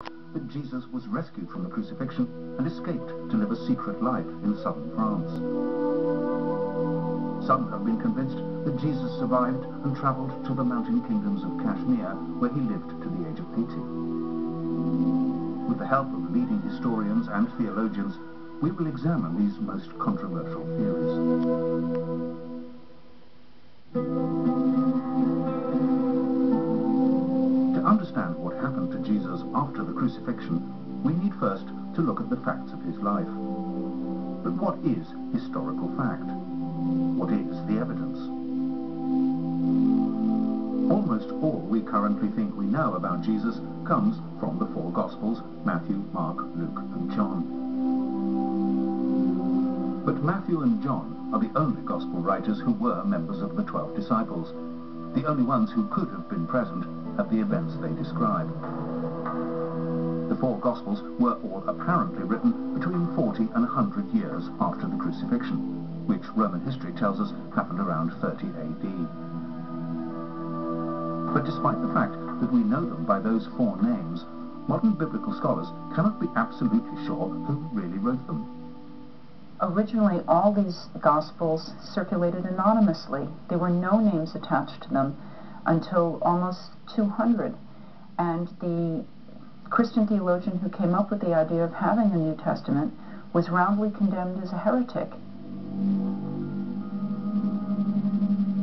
that Jesus was rescued from the crucifixion and escaped to live a secret life in southern France. Some have been convinced that Jesus survived and travelled to the mountain kingdoms of Kashmir, where he lived to the age of 80. With the help of leading historians and theologians, we will examine these most controversial theories. To understand what happened to Jesus after the crucifixion, we need first to look at the facts of his life. But what is historical fact? What is the evidence? Almost all we currently think we know about Jesus comes from the four Gospels: Matthew, Mark, Luke and John. But Matthew and John are the only Gospel writers who were members of the 12 disciples, the only ones who could have been present at the events they describe. The four Gospels were all apparently written between 40 and 100 years after the crucifixion, which Roman history tells us happened around 30 AD. But despite the fact that we know them by those four names, modern biblical scholars cannot be absolutely sure who really wrote them. Originally, all these Gospels circulated anonymously. There were no names attached to them until almost 200. And the Christian theologian who came up with the idea of having a New Testament was roundly condemned as a heretic.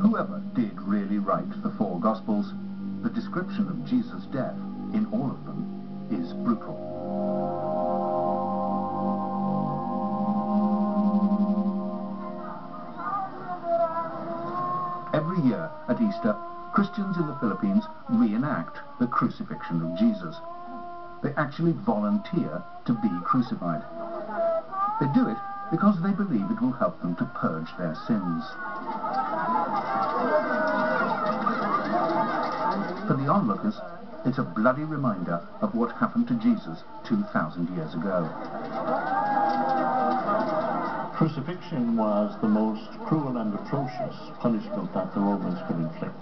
Whoever did really write the four Gospels, the description of Jesus' death in all of them is brutal. Every year at Easter, Christians in the Philippines reenact the crucifixion of Jesus. They actually volunteer to be crucified. They do it because they believe it will help them to purge their sins. For the onlookers, it's a bloody reminder of what happened to Jesus 2,000 years ago. Crucifixion was the most cruel and atrocious punishment that the Romans could inflict.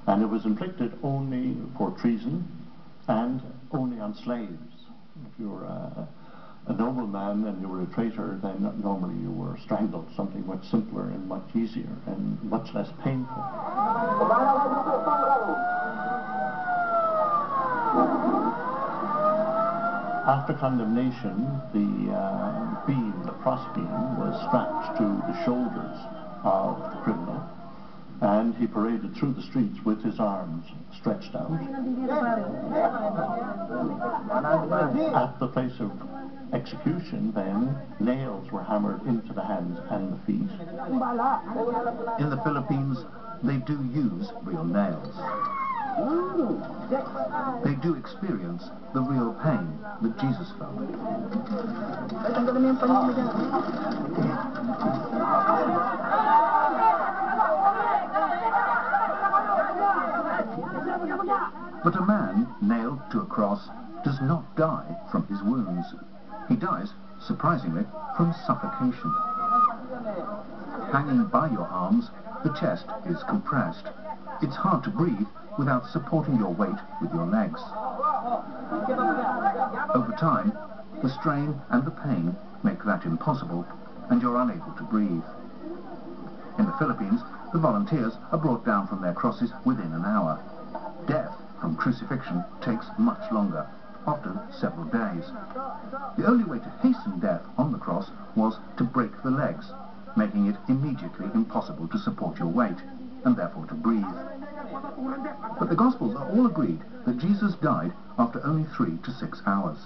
And it was inflicted only for treason and only on slaves. If you were a nobleman and you were a traitor, then normally you were strangled, something much simpler and much easier and much less painful. After condemnation, the cross beam was strapped to the shoulders of the criminal, and he paraded through the streets with his arms stretched out. At the place of execution, then, nails were hammered into the hands and the feet. In the Philippines, they do use real nails. They do experience the real pain that Jesus felt. But a man nailed to a cross does not die from his wounds. He dies, surprisingly, from suffocation. Hanging by your arms, the chest is compressed. It's hard to breathe without supporting your weight with your legs. Over time, the strain and the pain make that impossible, and you're unable to breathe. In the Philippines, the volunteers are brought down from their crosses within an hour. Death from crucifixion takes much longer, often several days. The only way to hasten death on the cross was to break the legs, making it immediately impossible to support your weight, and therefore to breathe. But the Gospels are all agreed that Jesus died after only 3 to 6 hours.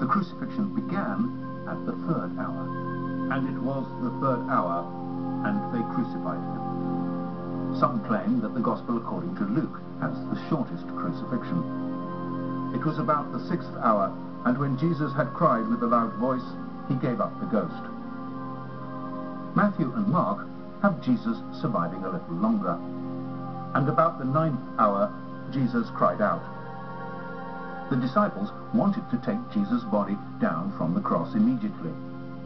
The crucifixion began at the 3rd hour. And it was the 3rd hour, and they crucified him. Some claim that the Gospel according to Luke has the shortest crucifixion. It was about the 6th hour, and when Jesus had cried with a loud voice, he gave up the ghost. Matthew and Mark have Jesus surviving a little longer. And about the 9th hour, Jesus cried out. The disciples wanted to take Jesus' body down from the cross immediately,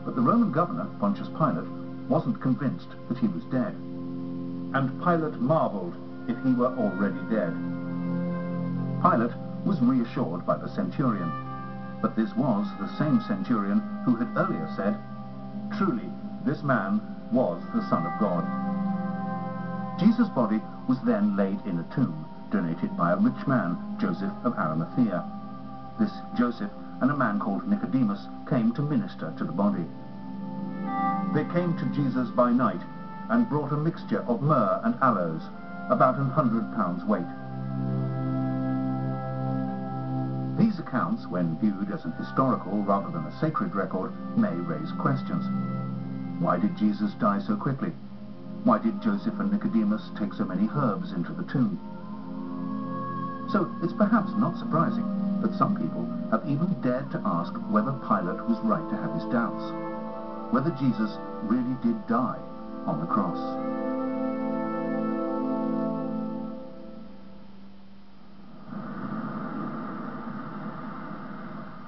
but the Roman governor, Pontius Pilate, wasn't convinced that he was dead. And Pilate marveled if he were already dead. Pilate was reassured by the centurion. But this was the same centurion who had earlier said, "Truly, this man was the Son of God." Jesus' body was then laid in a tomb, donated by a rich man, Joseph of Arimathea. This Joseph and a man called Nicodemus came to minister to the body. They came to Jesus by night and brought a mixture of myrrh and aloes, about 100 pounds weight. These accounts, when viewed as an historical rather than a sacred record, may raise questions. Why did Jesus die so quickly? Why did Joseph and Nicodemus take so many herbs into the tomb? So it's perhaps not surprising that some people have even dared to ask whether Pilate was right to have his doubts, whether Jesus really did die on the cross.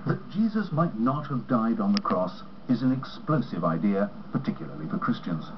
That Jesus might not have died on the cross is an explosive idea, particularly for Christians.